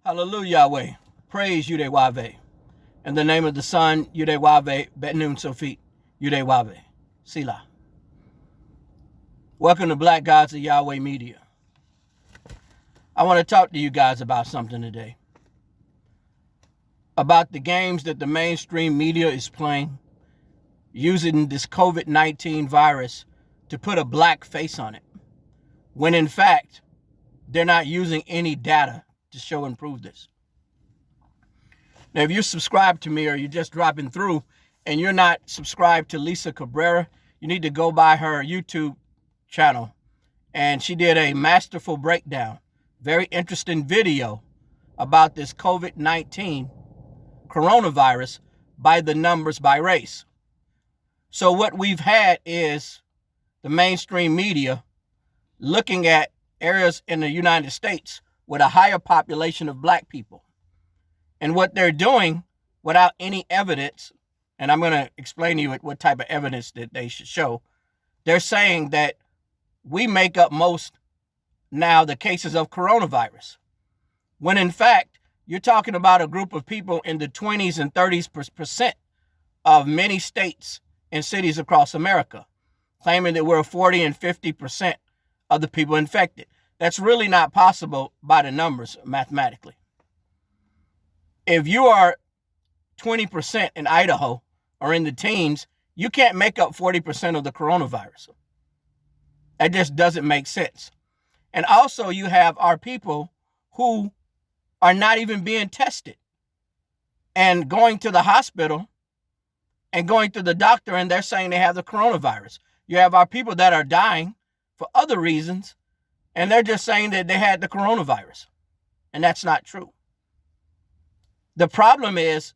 Hallelujah, Yahweh. Praise YAHWEH. In the name of the Son, YAHWEH, Bet-Nun Sofit, YAHWEH. Selah. Welcome to Black Gods of Yahweh Media. I want to talk to you guys about something today. About the games that the mainstream media is playing, using this COVID-19 virus to put a black face on it, when in fact, they're not using any data to show and prove this. Now, if you subscribe to me or you're just dropping through and you're not subscribed to Lisa Cabrera, you need to go by her YouTube channel. And she did a masterful breakdown, very interesting video about this COVID-19 coronavirus by the numbers by race. So what we've had is the mainstream media looking at areas in the United States with a higher population of black people. And what they're doing without any evidence, and I'm going to explain to you what type of evidence that they should show, they're saying that we make up most now the cases of coronavirus. When in fact, you're talking about a group of people in the 20s and 30% of many states and cities across America, claiming that we're 40 and 50% of the people infected. That's really not possible by the numbers mathematically. If you are 20% in Idaho or in the teens, you can't make up 40% of the coronavirus. That just doesn't make sense. And also you have our people who are not even being tested and going to the hospital and going to the doctor and they're saying they have the coronavirus. You have our people that are dying for other reasons and they're just saying that they had the coronavirus. And that's not true. The problem is,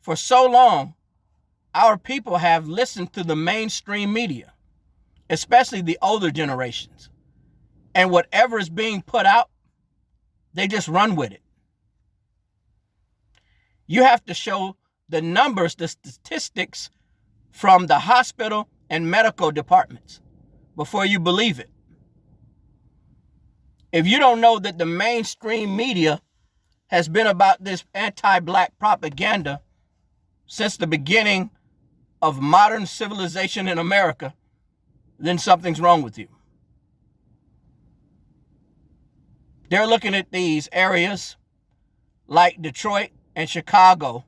for so long, our people have listened to the mainstream media, especially the older generations. And whatever is being put out, they just run with it. You have to show the numbers, the statistics from the hospital and medical departments before you believe it. If you don't know that the mainstream media has been about this anti-black propaganda since the beginning of modern civilization in America, then something's wrong with you. They're looking at these areas like Detroit and Chicago,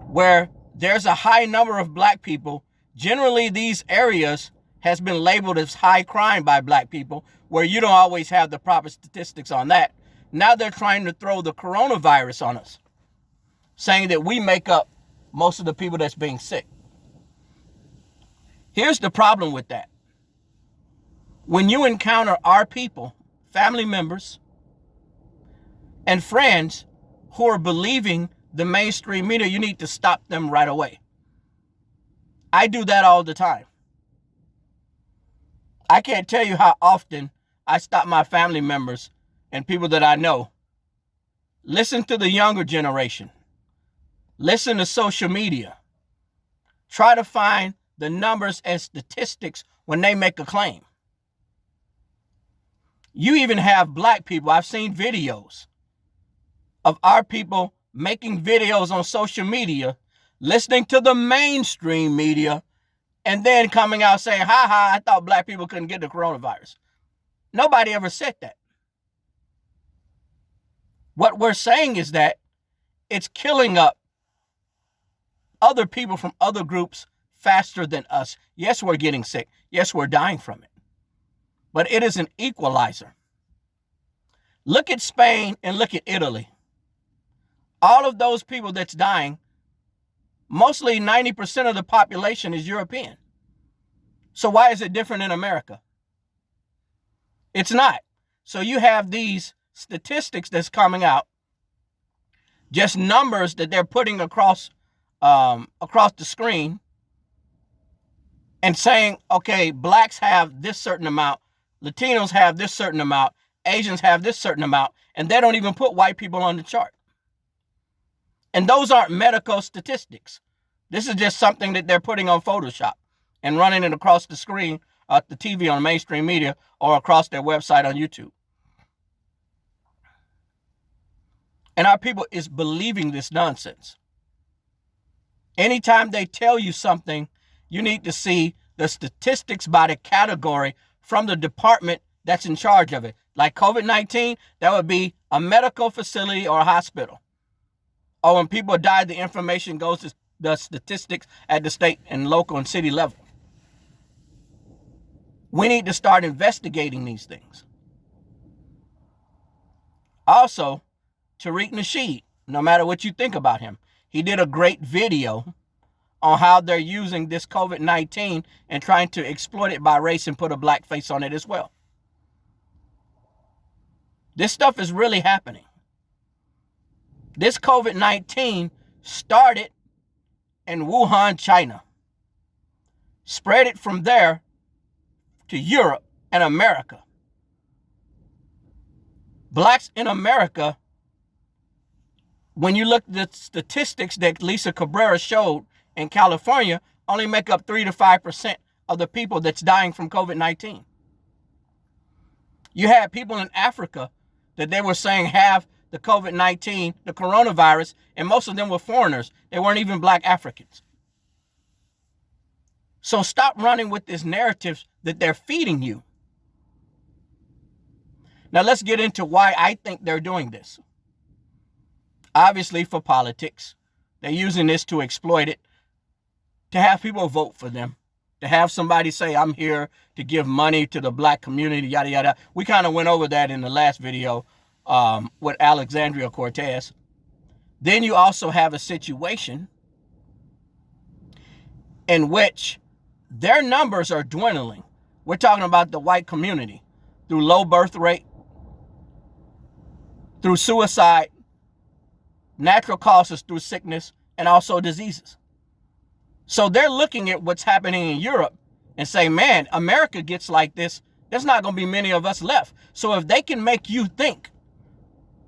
where there's a high number of black people. Generally, these areas has been labeled as high crime by black people, where you don't always have the proper statistics on that. Now they're trying to throw the coronavirus on us, saying that we make up most of the people that's being sick. Here's the problem with that. When you encounter our people, family members, and friends who are believing the mainstream media, you need to stop them right away. I do that all the time. I can't tell you how often I stop my family members and people that I know. Listen to the younger generation. Listen to social media. Try to find the numbers and statistics when they make a claim. You even have black people. I've seen videos of our people making videos on social media, listening to the mainstream media, and then coming out saying, ha ha, I thought black people couldn't get the coronavirus. Nobody ever said that. What we're saying is that it's killing up other people from other groups faster than us. Yes, we're getting sick. Yes, we're dying from it. But it is an equalizer. Look at Spain and look at Italy. All of those people that's dying, mostly 90% of the population is European. So why is it different in America? It's not. So you have these statistics that's coming out, just numbers that they're putting across the screen and saying, okay, blacks have this certain amount, Latinos have this certain amount, Asians have this certain amount, and they don't even put white people on the chart. And those aren't medical statistics. This is just something that they're putting on Photoshop and running it across the screen, the TV on mainstream media, or across their website on YouTube. And our people is believing this nonsense. Anytime they tell you something, you need to see the statistics by the category from the department that's in charge of it. Like COVID-19, that would be a medical facility or a hospital. Or when people die, the information goes to the statistics at the state and local and city level. We need to start investigating these things. Also, Tariq Nasheed, no matter what you think about him, he did a great video on how they're using this COVID-19 and trying to exploit it by race and put a black face on it as well. This stuff is really happening. This COVID-19 started in Wuhan, China, spread it from there to Europe and America. Blacks in America, when you look at the statistics that Lisa Cabrera showed in California, only make up 3 to 5% of the people that's dying from COVID-19. You had people in Africa that they were saying have the COVID-19, the coronavirus, and most of them were foreigners. They weren't even black Africans. So stop running with this narrative that they're feeding you. Now let's get into why I think they're doing this. Obviously for politics. They're using this to exploit it, to have people vote for them, to have somebody say, I'm here to give money to the black community, yada, yada. We kind of went over that in the last video with Alexandria Cortez. Then you also have a situation in which their numbers are dwindling. We're talking about the white community through low birth rate, through suicide, natural causes through sickness, and also diseases. So they're looking at what's happening in Europe and say, man, America gets like this, there's not going to be many of us left. So if they can make you think,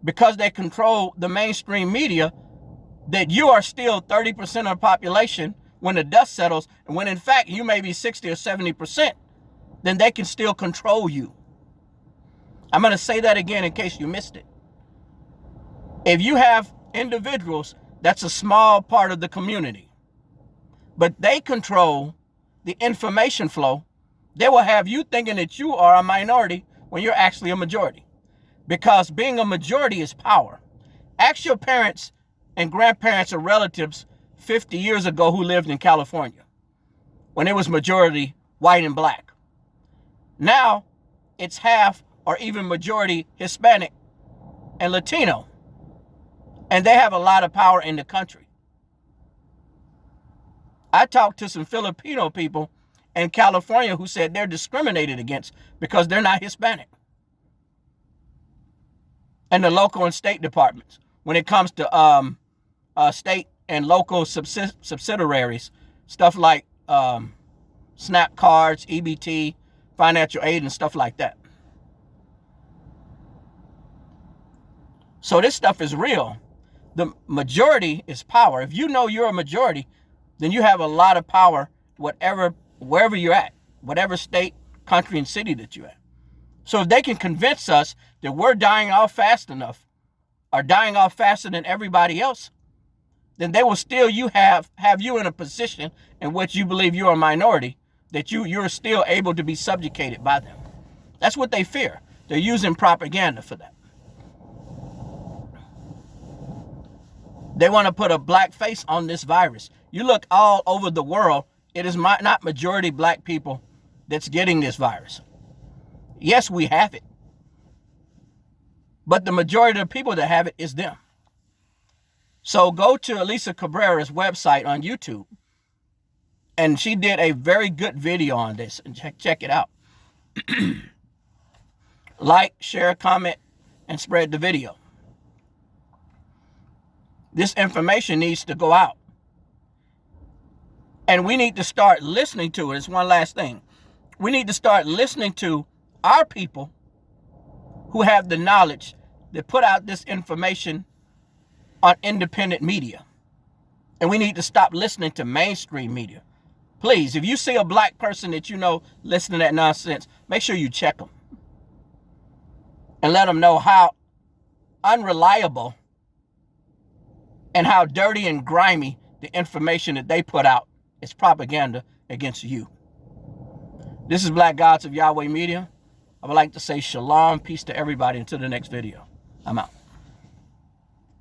because they control the mainstream media, that you are still 30% of the population when the dust settles, and when in fact you may be 60 or 70%, then they can still control you. I'm going to say that again in case you missed it. If you have individuals, that's a small part of the community, but they control the information flow, they will have you thinking that you are a minority when you're actually a majority. Because being a majority is power. Ask your parents and grandparents or relatives 50 years ago who lived in California when it was majority white and black. Now it's half or even majority Hispanic and Latino. And they have a lot of power in the country. I talked to some Filipino people in California who said they're discriminated against because they're not Hispanic. And the local and state departments, when it comes to state and local subsidiaries, stuff like SNAP cards, EBT, financial aid, and stuff like that. So this stuff is real. The majority is power. If you know you're a majority, then you have a lot of power, wherever you're at, whatever state, country, and city that you're at. So if they can convince us that we're dying off fast enough, or dying off faster than everybody else, then they will still have you in a position in which you believe you're a minority, that you're still able to be subjugated by them. That's what they fear. They're using propaganda for that. They want to put a black face on this virus. You look all over the world, it is not majority black people that's getting this virus. Yes, we have it. But the majority of the people that have it is them. So go to Elisa Cabrera's website on YouTube. And she did a very good video on this. And check it out. Like, share, comment, and spread the video. This information needs to go out. And we need to start listening to it. It's one last thing. We need to start listening to our people who have the knowledge that put out this information on independent media. And we need to stop listening to mainstream media. Please, if you see a black person that you know listening to that nonsense, make sure you check them. And let them know how unreliable and how dirty and grimy the information that they put out is propaganda against you. This is Black Gods of Yahweh Media. I would like to say shalom, peace to everybody. Until the next video. I'm out.